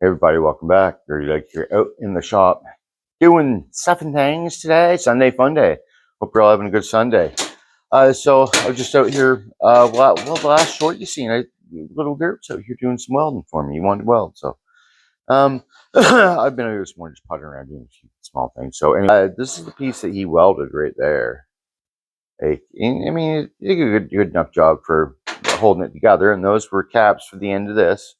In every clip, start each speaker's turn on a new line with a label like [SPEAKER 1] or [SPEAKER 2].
[SPEAKER 1] Hey everybody, welcome back. Dirty Like here out in the shop doing stuff and things today. Sunday fun day. Hope you're all having a good Sunday. So I was just out here. Well, the last short you seen, little Dirt's out here doing some welding for me. He wanted to weld, so I've been out here this morning just puttering around doing a few small things. So anyway, this is the piece that he welded right there. I mean, he did a good enough job for holding it together, and those were caps for the end of this.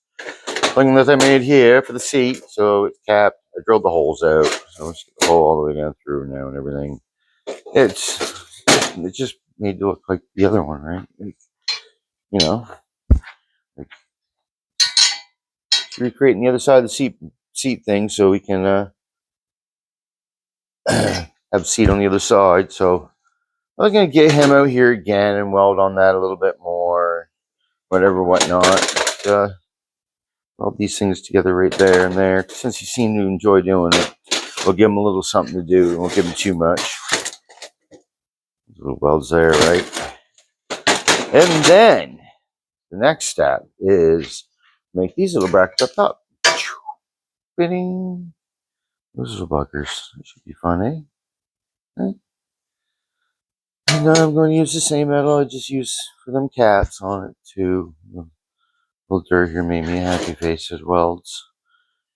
[SPEAKER 1] Thing that I made here for the seat, so it's capped. I drilled the holes out, so let's get the hole all the way down through now and everything. It just made it look like the other one, right? Like, like recreating the other side of the seat thing, so we can have a seat on the other side. So I was gonna get him out here again and weld on that a little bit more, whatnot. Weld these things together right there and there. Since he seemed to enjoy doing it, we'll give him a little something to do. We won't give him too much. Little welds there, right? And then the next step is make these little brackets up top. Fitting. Those little buggers. That should be fun, eh? Right? And now I'm going to use the same metal I just used for them cats on it too. The little dirt here made me a happy face as welds.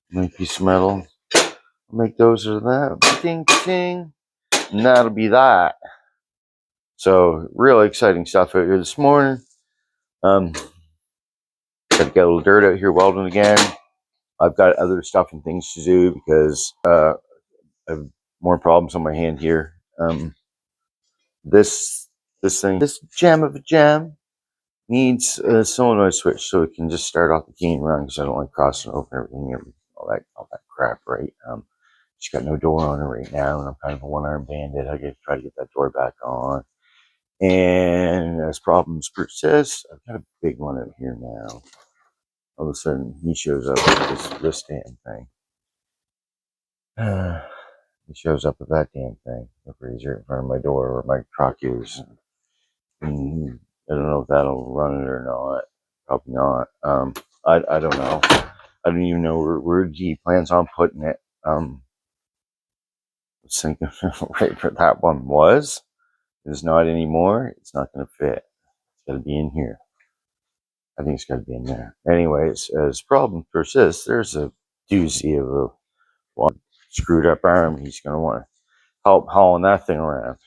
[SPEAKER 1] Nice piece of metal. I'll make those of that. Ding, ding. And that'll be that. So, really exciting stuff out here this morning. Got to get a little dirt out here welding again. I've got other stuff and things to do because I have more problems on my hand here. This gem of a gem needs a solenoid switch so it can just start off the key and run, because I don't like crossing over everything, all that crap, right? She's got no door on her right now, and I'm kind of a one-arm bandit. I gotta try to get that door back on. And as problems persist, I've got a big one out here now. All of a sudden, he shows up with this damn thing. He shows up with that damn thing. He's right in front of my door where my truck is. And I don't know if that'll run it or not. Probably not. I don't know. I don't even know where he plans on putting it. I was thinking right where that one was. It's not anymore. It's not going to fit. It's got to be in here. I think it's got to be in there. Anyways, as problems persist, there's a doozy of a one screwed up arm. He's going to want to help hauling that thing around.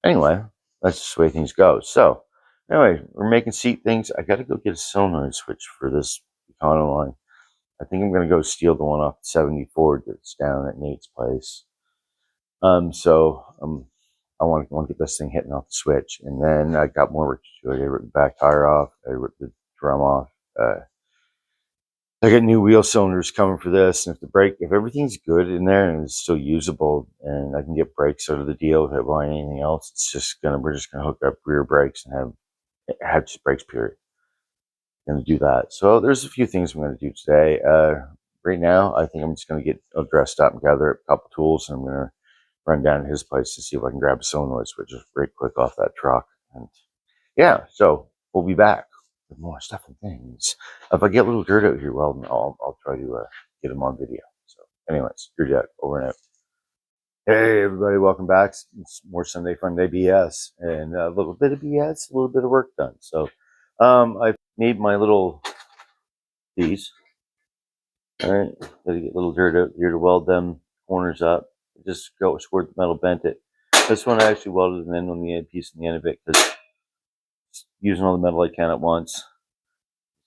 [SPEAKER 1] Anyway, that's just the way things go. So, anyway, we're making seat things. I got to go get a solenoid switch for this Econoline. I think I'm going to go steal the one off the 74 that's down at Nate's place. I want to get this thing hitting off the switch, and then I got more work to do. I ripped the back tire off. I ripped the drum off. I got new wheel cylinders coming for this, and if everything's good in there and it's still usable, and I can get brakes out of the deal without buying anything else, we're just gonna hook up rear brakes and have just brakes. Period. Gonna do that. So there's a few things I'm gonna do today. Right now, I think I'm just gonna get dressed up and gather up a couple tools, and I'm gonna run down to his place to see if I can grab a solenoid switch just right quick off that truck. And yeah, so we'll be back with more stuff and things. If I get a little dirt out here, well, I'll try to get them on video. So anyways, your dad, over and out. Hey everybody, welcome back. It's more Sunday Fun Day BS, and a little bit of BS, a little bit of work done. So I've made my little piece. All right, gotta get a little dirt out here to weld them corners up. Just squirt the metal, bent it. This one I actually welded an end on the piece on the end of it because using all the metal I can at once.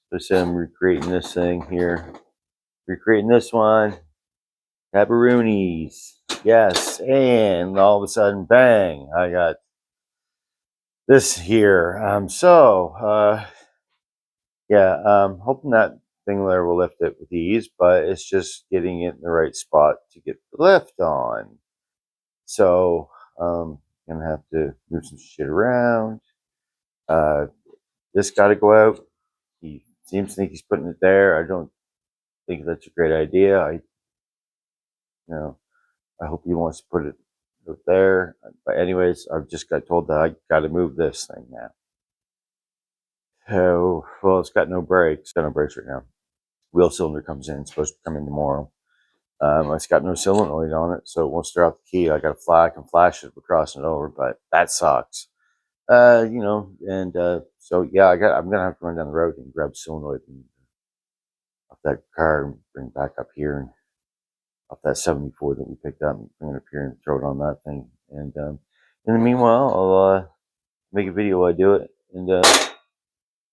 [SPEAKER 1] So I said I'm recreating this thing here. Recreating this one. Pepperoonies. Yes. And all of a sudden, bang, I got this here. Hoping that thing there will lift it with ease, but it's just getting it in the right spot to get the lift on. So gonna have to move some shit around. This got to go out. He seems to think he's putting it there. I don't think that's a great idea. I hope he wants to put it there. But anyways, I've just got told that I got to move this thing now. So, well, it's got no brakes. It's got no brakes right now. Wheel cylinder comes in. It's supposed to come in tomorrow. It's got no solenoid on it, so it won't start out the key. I got a flag and flash it. We're crossing it over, but that sucks. You know, and so yeah, I'm gonna have to run down the road and grab solenoid and off that car and bring it back up here and off that 74 that we picked up and bring it up here and throw it on that thing. And in the meanwhile, I'll make a video while I do it. And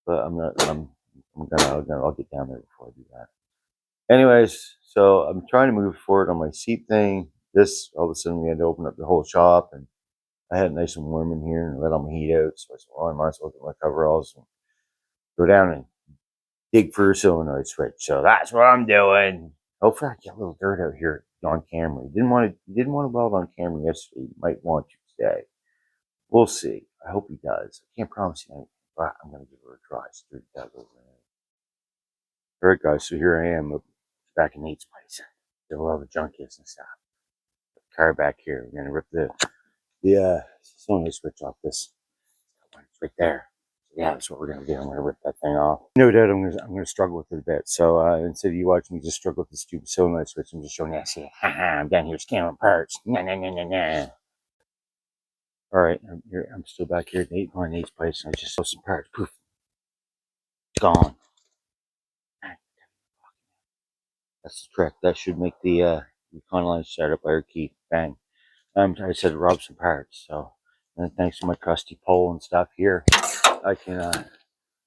[SPEAKER 1] but I'm not. I'll get down there before I do that. Anyways, so I'm trying to move forward on my seat thing. This all of a sudden we had to open up the whole shop, and I had it nice and warm in here and let all my heat out. So I said, well, I might as well get my coveralls and go down and dig for a solenoid switch. So that's what I'm doing. Hopefully I get a little dirt out here on camera. You didn't want to weld on camera yesterday. You might want to today. We'll see. I hope he does. I can't promise you anything, but I'm gonna give her a try. So all right, guys. So here I am back in Nate's place. There were all the junk is and stuff. The car back here. We're gonna rip the solenoid switch off this. It's right there. Yeah, that's what we're gonna do. I'm gonna rip that thing off. No doubt, I'm gonna struggle with it a bit. So instead of you watching me just struggle with the stupid solenoid switch, I'm just showing you. See, I'm down here scanning parts. Nah. All right, I'm still back here at Nate's place, and I just saw some parts. Poof, it's gone. That's the trick. That should make the Econoline startup air key. Bang. I said rob some parts. So, and thanks to my trusty pole and stuff here, I can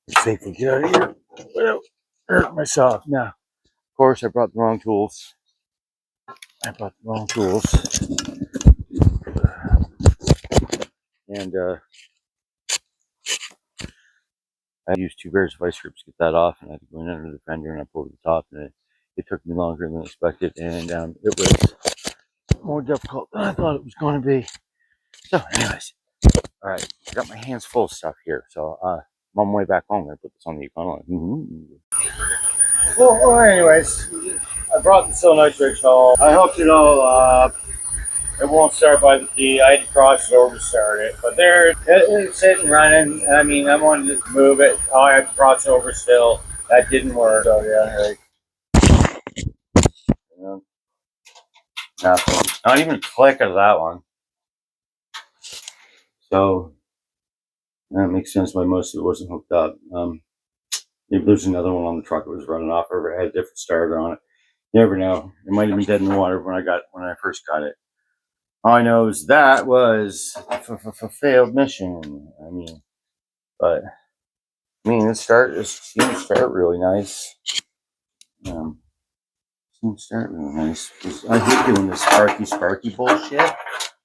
[SPEAKER 1] safely get out of here without hurting myself. Now, of course, I brought the wrong tools. And I used 2 pairs of vice grips to get that off, and I had to go in under the fender, and I pulled the top, and it took me longer than expected, and it was more difficult than I thought it was going to be. So, anyways, all right, I got my hands full of stuff here, so I'm on my way back home. I'm gonna put this on the Econoline. Well, anyways, I brought the solenoid switch home. I hooked it all up. It won't start by the key. I had to cross it over to start it. But there, it's sitting running. I mean, I wanted to move it. Oh, I had to cross it over still. That didn't work. So, yeah, nothing. Not even a click of that one. So, that makes sense why most of it wasn't hooked up. Maybe there's another one on the truck that was running off, or it had a different starter on it. You never know. It might have been dead in the water when I first got it. All I know is that was a failed mission. I mean, but it seemed to start really nice. Seemed to start really nice. I hate doing this sparky bullshit. I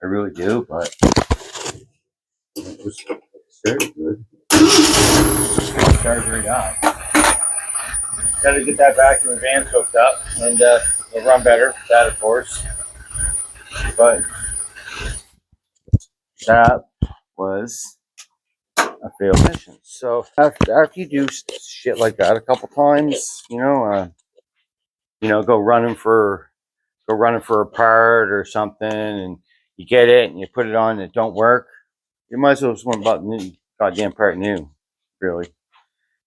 [SPEAKER 1] really do, but it was started good. It started right up. Got to get that vacuum advance hooked up, and it'll run better. That, of course, but that was a failed mission. So after you do shit like that a couple times, go running for a part or something, and you get it and you put it on and it don't work, you might as well just want the goddamn part new, really.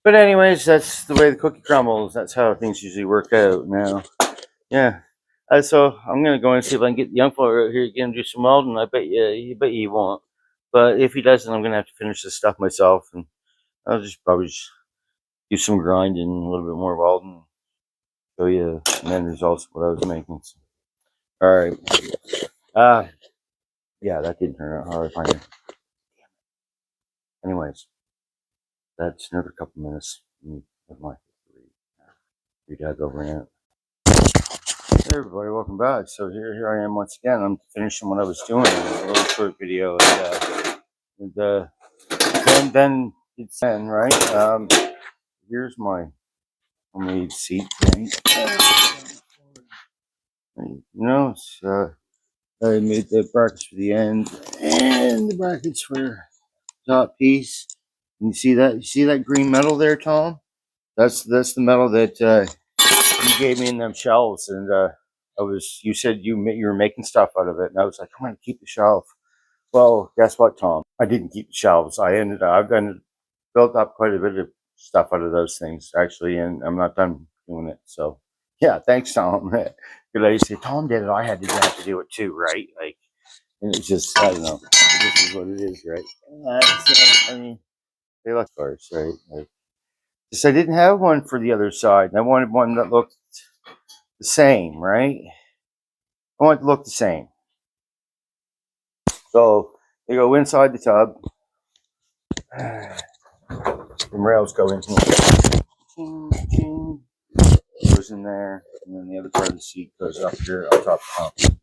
[SPEAKER 1] But anyways, that's the way the cookie crumbles. That's how things usually work out now. Yeah. So I'm gonna go and see if I can get the young fella out here, get him to do some welding. I bet you won't. But if he doesn't, I'm gonna have to finish this stuff myself, and I'll probably do some grinding, a little bit more welding, show you the end results of what I was making. So, all right. Yeah, that didn't turn out how I find it. Anyways, that's another couple minutes of my three dad over in it. Hey everybody, welcome back. So here I am once again. I'm finishing what I was doing, a little short video, and then it's in, right. Here's my homemade seat thing. I made the brackets for the end and the brackets for the top piece. And you see that? You see that green metal there, Tom? That's the metal that you gave me in them shelves, and you said you were making stuff out of it, and I was like, I'm gonna keep the shelf. Well, guess what, Tom? I didn't keep the shelves. I've built up quite a bit of stuff out of those things actually, and I'm not done doing it. So yeah, thanks, Tom. Good I say Tom did it. I had to have to do it too, right? Like, and it's just I don't know. This is what it is, right? I mean, they like cars, right? Like, just I didn't have one for the other side. And I wanted one that looked the same, right? I want it to look the same. So they go inside the tub. The rails go in here. Ching, ching. Goes in there, and then the other part of the seat goes up here on top of the hump.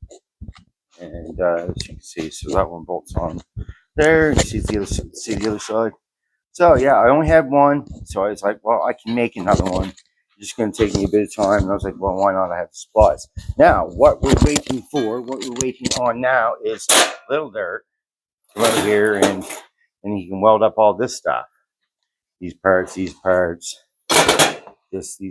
[SPEAKER 1] And as you can see, so that one bolts on there. You see the other side. So yeah, I only had one, so I was like, well, I can make another one. It's just going to take me a bit of time. And I was like, well, why not? I have the supplies. Now, what we're waiting for, what we're waiting on now is a little dirt to come over here, and you can weld up all this stuff. These parts, these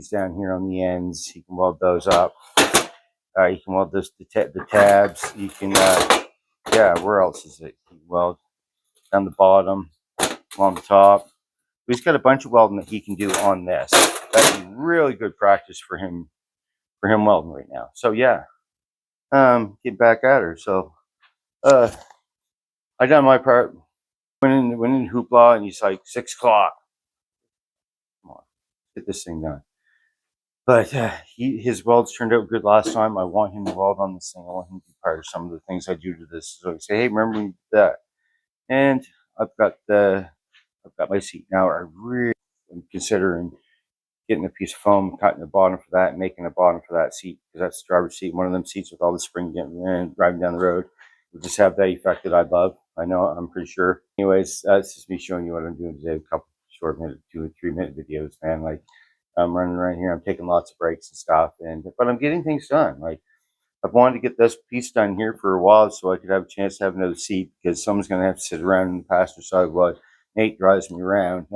[SPEAKER 1] down here on the ends. You can weld those up. You can weld this, the tabs. You can, yeah, where else is it? You can weld down the bottom, on the top. He's got a bunch of welding that he can do on this. That's really good practice for him welding right now. So yeah, get back at her. So I done my part. Went in hoopla, and he's like 6 o'clock. Come on, get this thing done. But his welds turned out good last time. I want him to weld on this thing. I want him to be part of some of the things I do to this. So I say, hey, remember when you did that? And I've got my seat now. I really am considering getting a piece of foam, cutting the bottom for that, and making a bottom for that seat, because that's the driver's seat. One of them seats with all the spring getting in, driving down the road would just have that effect that I love. I know, I'm pretty sure. Anyways, that's just me showing you what I'm doing today. A couple short 2 or 3 minute videos, man. Like, I'm running around here, I'm taking lots of breaks and stuff, but I'm getting things done. Like, I've wanted to get this piece done here for a while so I could have a chance to have another seat, because someone's going to have to sit around in the passenger side while Nate drives me around.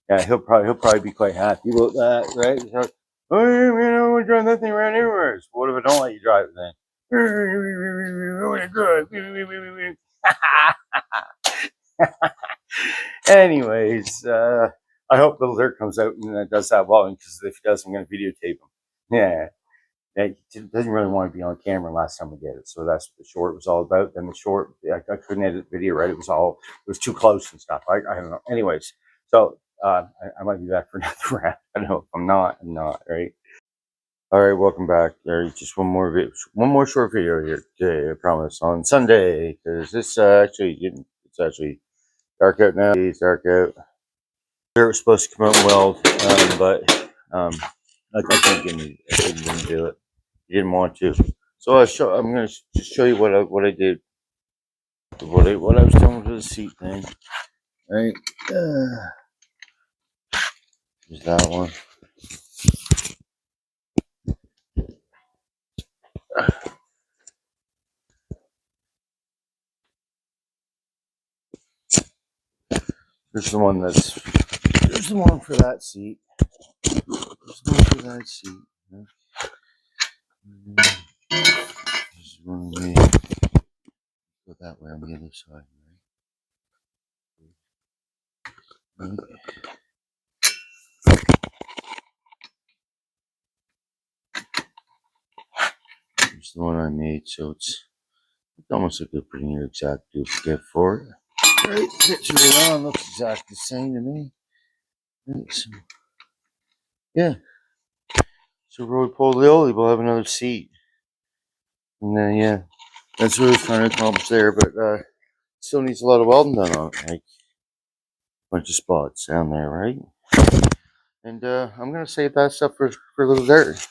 [SPEAKER 1] Yeah, he'll probably be quite happy about that, right? So, oh, yeah, we drive that thing around anywhere. So what if I don't let you drive it then? Anyways, I hope Little Dirt comes out and does that well, because if he does, I'm going to videotape him. Yeah. He doesn't really want to be on camera last time we did it, so that's what the short was all about. Then the short, I couldn't edit the video right. It was too close and stuff. I don't know. Anyways, so I might be back for another round. I don't know. If I'm not right. All right, welcome back. There, just one more short video here today. I promise, on Sunday, because this it's actually dark out now. It's dark out. It was supposed to come out well, but I couldn't do it. He didn't want to. So I'm going to just show you what I did, what I was doing with the seat thing. Right, there's that one. There's the one there's the one for that seat. There's the one for that seat. There's one of me. Go that way on the other side, right? There's the one I made, so it's almost like a pretty near exact duplicate for it. Right, fits right on, looks exactly the same to me. Right, so, yeah. So road Polioli will have another seat. And then yeah, that's what I was trying to accomplish there, but still needs a lot of welding done on it. Like a bunch of spots down there, right? And I'm gonna save that stuff for Little Dirt.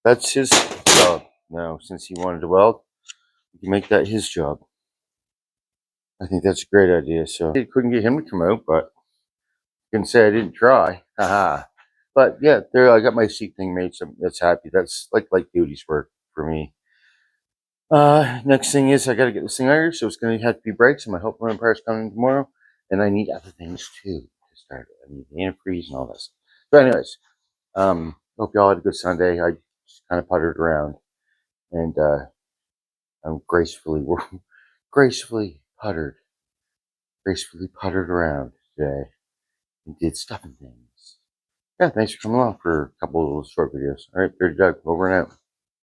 [SPEAKER 1] That's his job now, since he wanted to weld. We can make that his job. I think that's a great idea. So I couldn't get him to come out, but you can say I didn't try. Haha. But yeah, there I got my seat thing made, so that's happy. That's like duty's work for me. Next thing is I gotta get this thing ironed, so it's gonna have to be brakes, and my help run parts coming tomorrow. And I need other things too to start it. I need the antifreeze and all this. But anyways, hope y'all had a good Sunday. I just kind of puttered around, and I'm gracefully puttered around today and did stuff and things. yeah, thanks for coming along for a couple of little short videos. All right, Bearded Doug, over and out.